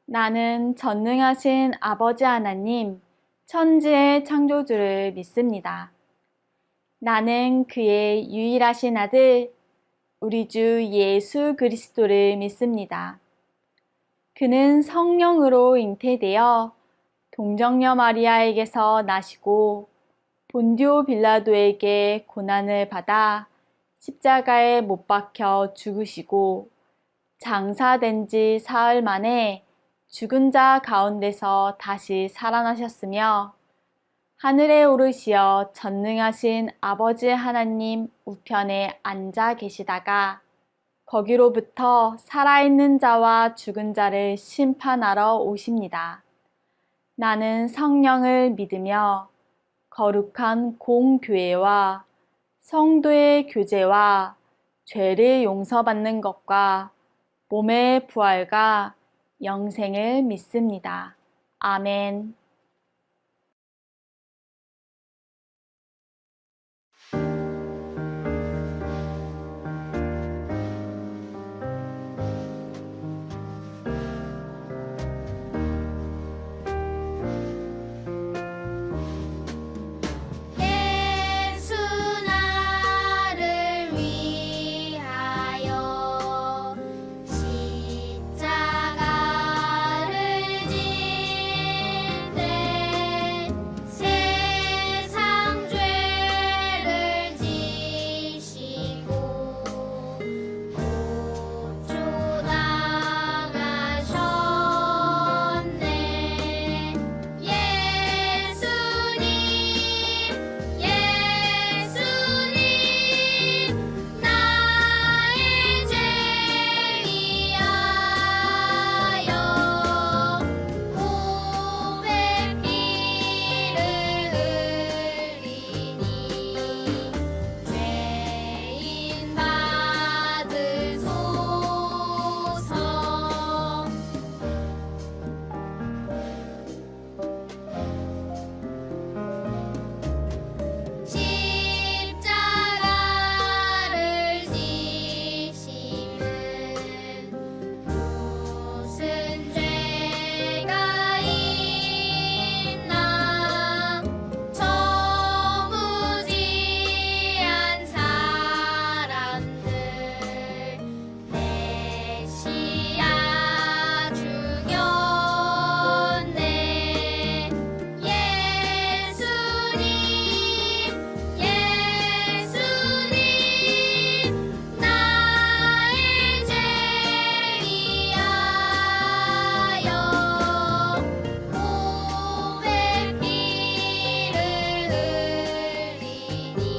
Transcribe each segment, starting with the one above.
나는 전능하신 아버지 하나님, 천지의 창조주를 믿습니다. 나는 그의 유일하신 아들, 우리 주 예수 그리스도를 믿습니다. 그는 성령으로 잉태되어 동정녀 마리아에게서 나시고 본디오 빌라도에게 고난을 받아 십자가에 못 박혀 죽으시고 장사된 지 사흘 만에 죽은 자 가운데서 다시 살아나셨으며 하늘에 오르시어 전능하신 아버지 하나님 우편에 앉아 계시다가 거기로부터 살아있는 자와 죽은 자를 심판하러 오십니다. 나는 성령을 믿으며 거룩한 공교회와 성도의 교제와 죄를 용서받는 것과 몸의 부활과 영생을 믿습니다. 아멘. 예수 나를 위하여 십자가를 질때 세상 죄를 지시고 고초당하셨네. 예수님 나의 죄 위하여 보배 피를 흘리니 죄인 받으소서. 십자가를 지심은 무슨 죄가 있나. 저 무지한 사람들 메시아 죽였네. 예수님 나의 죄 위하여 보배 피를 흘리니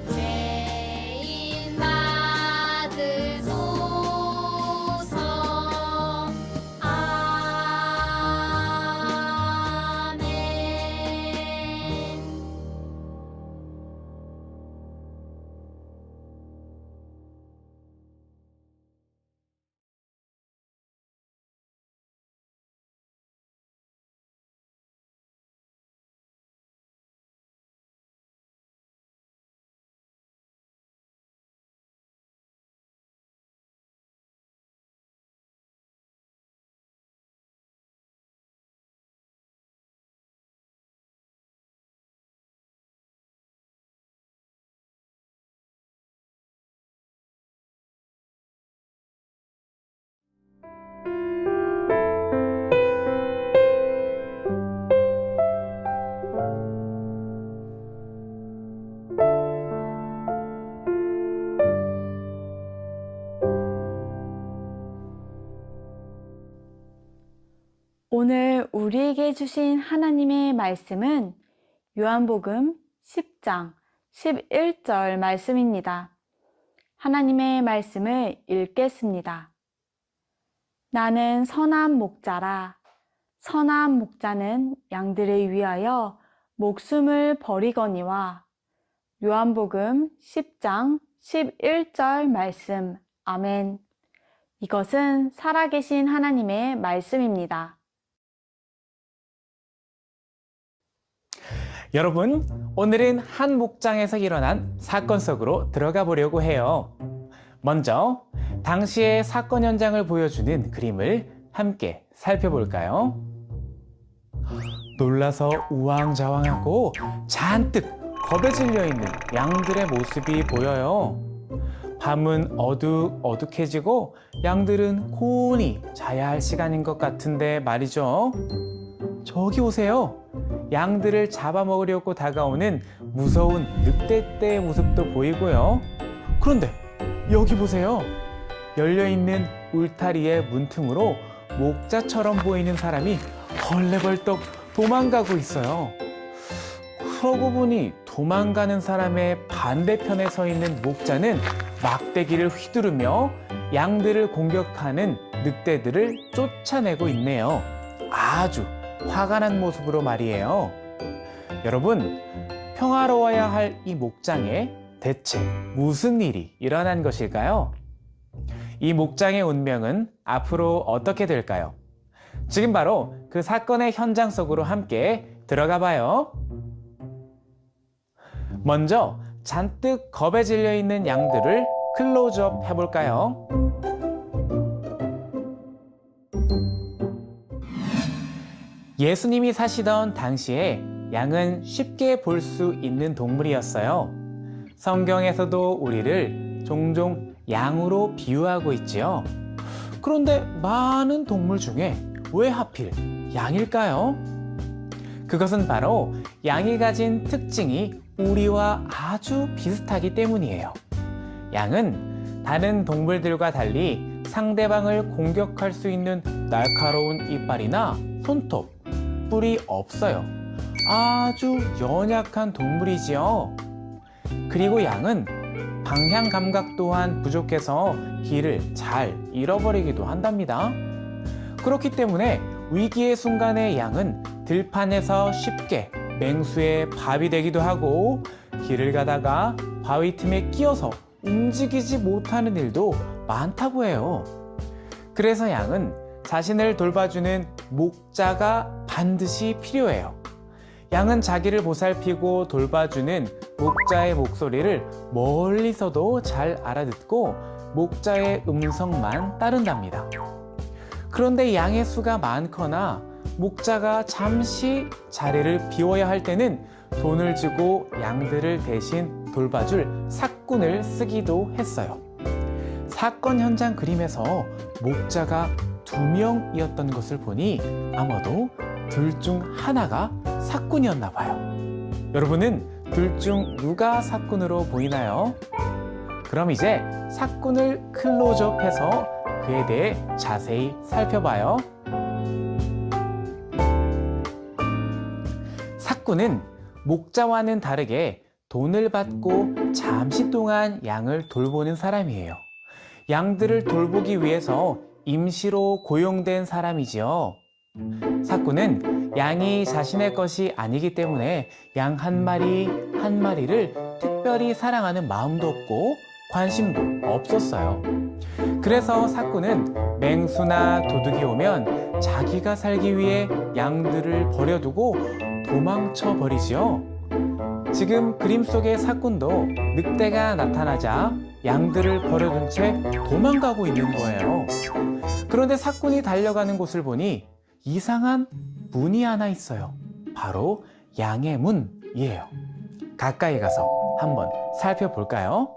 죄인 받으소서. 아멘. 오늘 우리에게 주신 하나님의 말씀은 요한복음 10장 11절 말씀입니다. 하나님의 말씀을 읽겠습니다. 나는 선한 목자라. 선한 목자는 양들을 위하여 목숨을 버리거니와. 요한복음 10장 11절 말씀. 아멘. 이것은 살아계신 하나님의 말씀입니다. 여러분, 오늘은 한 목장에서 일어난 사건 속으로 들어가 보려고 해요. 먼저 당시의 사건 현장을 보여주는 그림을 함께 살펴볼까요? 놀라서 우왕좌왕하고 잔뜩 겁에 질려 있는 양들의 모습이 보여요. 밤은 어둑어둑해지고 양들은 고온히 자야 할 시간인 것 같은데 말이죠. 저기 오세요. 양들을 잡아먹으려고 다가오는 무서운 늑대떼의 모습도 보이고요. 그런데 여기 보세요. 열려있는 울타리의 문틈으로 목자처럼 보이는 사람이 벌레벌떡 도망가고 있어요. 그러고 보니 도망가는 사람의 반대편에 서 있는 목자는 막대기를 휘두르며 양들을 공격하는 늑대들을 쫓아내고 있네요. 아주 화가 난 모습으로 말이에요. 여러분, 평화로워야 할 이 목장에 대체 무슨 일이 일어난 것일까요? 이 목장의 운명은 앞으로 어떻게 될까요? 지금 바로 그 사건의 현장 속으로 함께 들어가 봐요. 먼저 잔뜩 겁에 질려 있는 양들을 클로즈업 해볼까요? 예수님이 사시던 당시에 양은 쉽게 볼 수 있는 동물이었어요. 성경에서도 우리를 종종 양으로 비유하고 있지요. 그런데 많은 동물 중에 왜 하필 양일까요? 그것은 바로 양이 가진 특징이 우리와 아주 비슷하기 때문이에요. 양은 다른 동물들과 달리 상대방을 공격할 수 있는 날카로운 이빨이나 손톱, 뿔이 없어요. 아주 연약한 동물이지요. 그리고 양은 방향 감각 또한 부족해서 길을 잘 잃어버리기도 한답니다. 그렇기 때문에 위기의 순간에 양은 들판에서 쉽게 맹수의 밥이 되기도 하고 길을 가다가 바위 틈에 끼어서 움직이지 못하는 일도 많다고 해요. 그래서 양은 자신을 돌봐주는 목자가 반드시 필요해요. 양은 자기를 보살피고 돌봐주는 목자의 목소리를 멀리서도 잘 알아듣고 목자의 음성만 따른답니다. 그런데 양의 수가 많거나 목자가 잠시 자리를 비워야 할 때는 돈을 주고 양들을 대신 돌봐줄 삭군을 쓰기도 했어요. 사건 현장 그림에서 목자가 2명이었던 것을 보니 아마도 둘 중 하나가 삭군이었나 봐요. 여러분은 둘 중 누가 삭군으로 보이나요? 그럼 이제 삭군을 클로즈업해서 그에 대해 자세히 살펴봐요. 삭군은 목자와는 다르게 돈을 받고 잠시 동안 양을 돌보는 사람이에요. 양들을 돌보기 위해서 임시로 고용된 사람이지요. 삭군은 양이 자신의 것이 아니기 때문에 양 한 마리 한 마리를 특별히 사랑하는 마음도 없고 관심도 없었어요. 그래서 삭군은 맹수나 도둑이 오면 자기가 살기 위해 양들을 버려두고 도망쳐 버리지요. 지금 그림 속의 삭군도 늑대가 나타나자 양들을 버려둔 채 도망가고 있는 거예요. 그런데 삭군이 달려가는 곳을 보니 이상한 문이 하나 있어요. 바로 양의 문이에요. 가까이 가서 한번 살펴볼까요?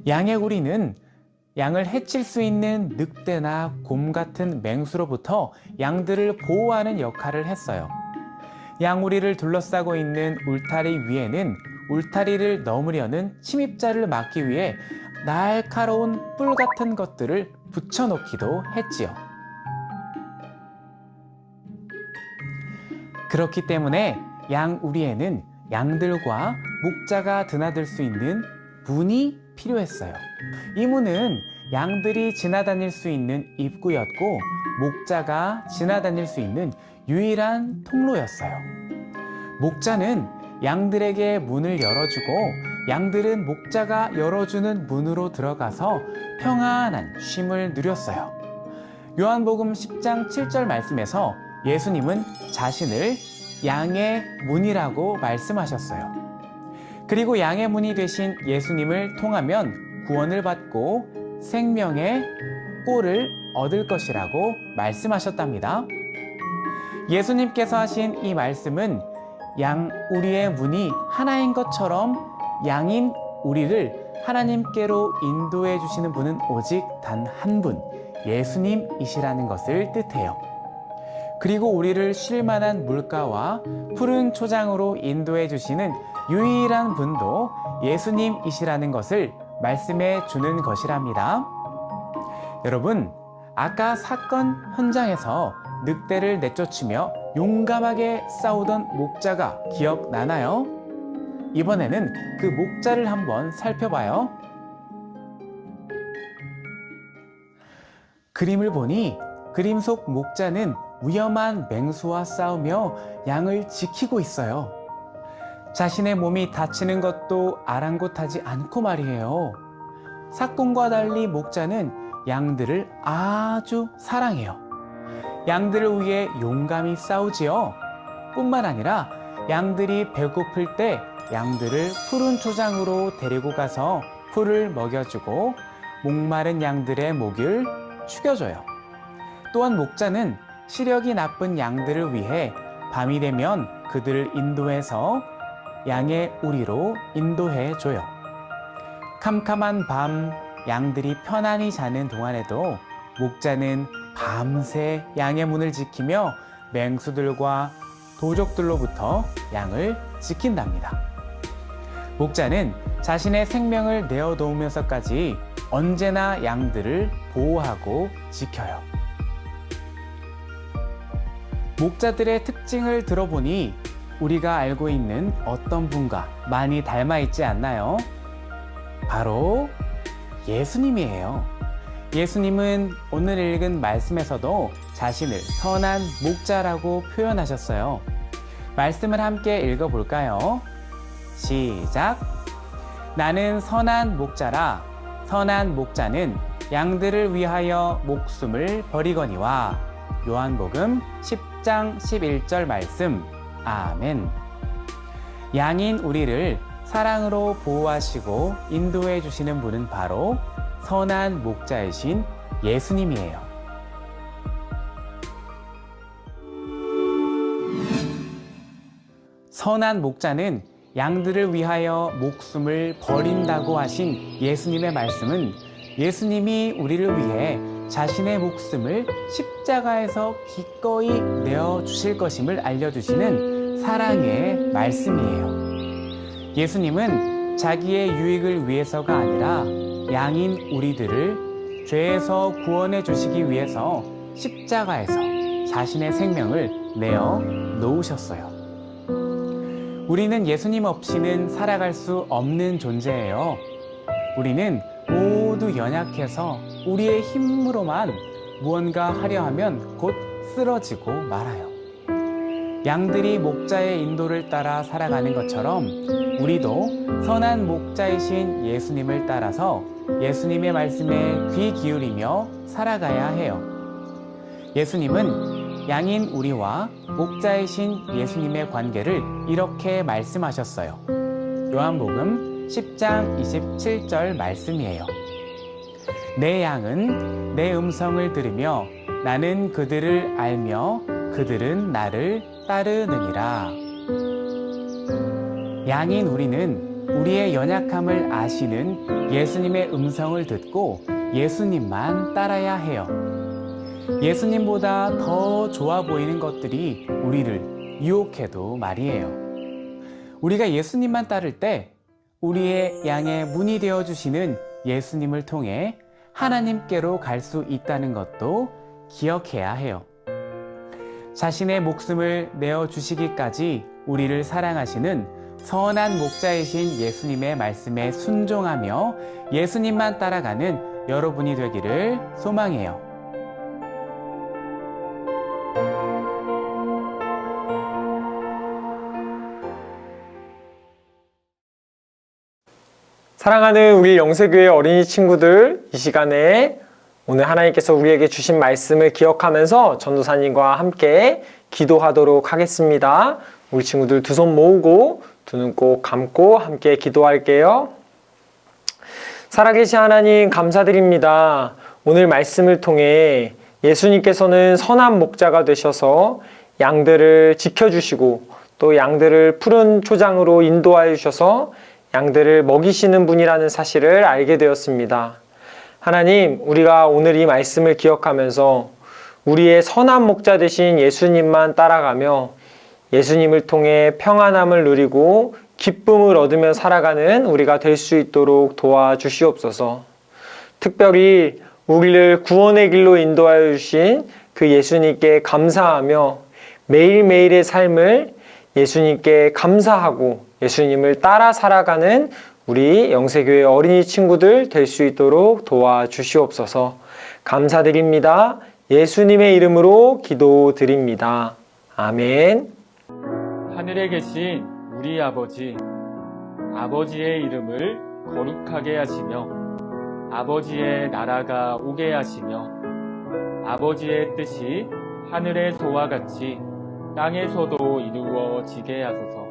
양의 우리는 양을 해칠 수 있는 늑대나 곰 같은 맹수로부터 양들을 보호하는 역할을 했어요. 양우리를 둘러싸고 있는 울타리 위에는 울타리를 넘으려는 침입자를 막기 위해 날카로운 뿔 같은 것들을 붙여놓기도 했지요. 그렇기 때문에 양우리에는 양들과 목자가 드나들 수 있는 문이 필요했어요. 이 문은 양들이 지나다닐 수 있는 입구였고 목자가 지나다닐 수 있는 유일한 통로였어요. 목자는 양들에게 문을 열어주고 양들은 목자가 열어주는 문으로 들어가서 평안한 쉼을 누렸어요. 요한복음 10장 7절 말씀에서 예수님은 자신을 양의 문이라고 말씀하셨어요. 그리고 양의 문이 되신 예수님을 통하면 구원을 받고 생명의 꼴을 얻을 것이라고 말씀하셨답니다. 예수님께서 하신 이 말씀은 양 우리의 문이 하나인 것처럼 양인 우리를 하나님께로 인도해 주시는 분은 오직 단 한 분, 예수님이시라는 것을 뜻해요. 그리고 우리를 쉴 만한 물가와 푸른 초장으로 인도해 주시는 유일한 분도 예수님이시라는 것을 말씀해 주는 것이랍니다. 여러분, 아까 사건 현장에서 늑대를 내쫓으며 용감하게 싸우던 목자가 기억나나요? 이번에는 그 목자를 한번 살펴봐요. 그림을 보니 그림 속 목자는 위험한 맹수와 싸우며 양을 지키고 있어요. 자신의 몸이 다치는 것도 아랑곳하지 않고 말이에요. 사건과 달리 목자는 양들을 아주 사랑해요. 양들을 위해 용감히 싸우지요. 뿐만 아니라 양들이 배고플 때 양들을 푸른 초장으로 데리고 가서 풀을 먹여주고 목마른 양들의 목을 축여줘요. 또한 목자는 시력이 나쁜 양들을 위해 밤이 되면 그들을 인도해서 양의 우리로 인도해 줘요. 캄캄한 밤 양들이 편안히 자는 동안에도 목자는 밤새 양의 문을 지키며 맹수들과 도적들로부터 양을 지킨답니다. 목자는 자신의 생명을 내어놓으면서까지 언제나 양들을 보호하고 지켜요. 목자들의 특징을 들어보니 우리가 알고 있는 어떤 분과 많이 닮아 있지 않나요? 바로 예수님이에요. 예수님은 오늘 읽은 말씀에서도 자신을 선한 목자라고 표현하셨어요. 말씀을 함께 읽어볼까요? 시작! 나는 선한 목자라. 선한 목자는 양들을 위하여 목숨을 버리거니와. 요한복음 10장 11절 말씀. 아멘. 양인 우리를 사랑으로 보호하시고 인도해 주시는 분은 바로 선한 목자이신 예수님이에요. 선한 목자는 양들을 위하여 목숨을 버린다고 하신 예수님의 말씀은 예수님이 우리를 위해 자신의 목숨을 십자가에서 기꺼이 내어주실 것임을 알려주시는 사랑의 말씀이에요. 예수님은 자기의 유익을 위해서가 아니라 양인 우리들을 죄에서 구원해 주시기 위해서 십자가에서 자신의 생명을 내어 놓으셨어요. 우리는 예수님 없이는 살아갈 수 없는 존재예요. 우리는 모두 연약해서 우리의 힘으로만 무언가 하려 하면 곧 쓰러지고 말아요. 양들이 목자의 인도를 따라 살아가는 것처럼 우리도 선한 목자이신 예수님을 따라서 예수님의 말씀에 귀 기울이며 살아가야 해요. 예수님은 양인 우리와 목자이신 예수님의 관계를 이렇게 말씀하셨어요. 요한복음 10장 27절 말씀이에요. 내 양은 내 음성을 들으며 나는 그들을 알며 그들은 나를 따르느니라. 양인 우리는 우리의 연약함을 아시는 예수님의 음성을 듣고 예수님만 따라야 해요. 예수님보다 더 좋아 보이는 것들이 우리를 유혹해도 말이에요. 우리가 예수님만 따를 때 우리의 양의 문이 되어주시는 예수님을 통해 하나님께로 갈 수 있다는 것도 기억해야 해요. 자신의 목숨을 내어주시기까지 우리를 사랑하시는 선한 목자이신 예수님의 말씀에 순종하며 예수님만 따라가는 여러분이 되기를 소망해요. 사랑하는 우리 영세교회 어린이 친구들, 이 시간에 오늘 하나님께서 우리에게 주신 말씀을 기억하면서 전도사님과 함께 기도하도록 하겠습니다. 우리 친구들 두 손 모으고 두 눈 꼭 감고 함께 기도할게요. 살아계신 하나님 감사드립니다. 오늘 말씀을 통해 예수님께서는 선한 목자가 되셔서 양들을 지켜주시고 또 양들을 푸른 초장으로 인도하여 주셔서 양들을 먹이시는 분이라는 사실을 알게 되었습니다. 하나님, 우리가 오늘 이 말씀을 기억하면서 우리의 선한 목자 되신 예수님만 따라가며 예수님을 통해 평안함을 누리고 기쁨을 얻으며 살아가는 우리가 될 수 있도록 도와주시옵소서. 특별히 우리를 구원의 길로 인도하여 주신 그 예수님께 감사하며 매일매일의 삶을 예수님께 감사하고 예수님을 따라 살아가는 우리 영세교회 어린이 친구들 될 수 있도록 도와주시옵소서. 감사드립니다. 예수님의 이름으로 기도드립니다. 아멘. 하늘에 계신 우리 아버지, 아버지의 이름을 거룩하게 하시며 아버지의 나라가 오게 하시며 아버지의 뜻이 하늘에서와 같이 땅에서도 이루어지게 하소서.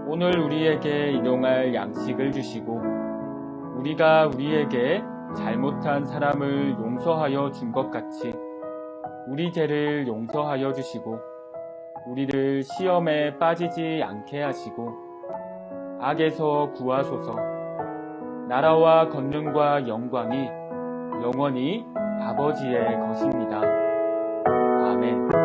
오늘 우리에게 일용할 양식을 주시고 우리가 우리에게 잘못한 사람을 용서하여 준 것 같이 우리 죄를 용서하여 주시고 우리를 시험에 빠지지 않게 하시고 악에서 구하소서. 나라와 권능과 영광이 영원히 아버지의 것입니다. 아멘.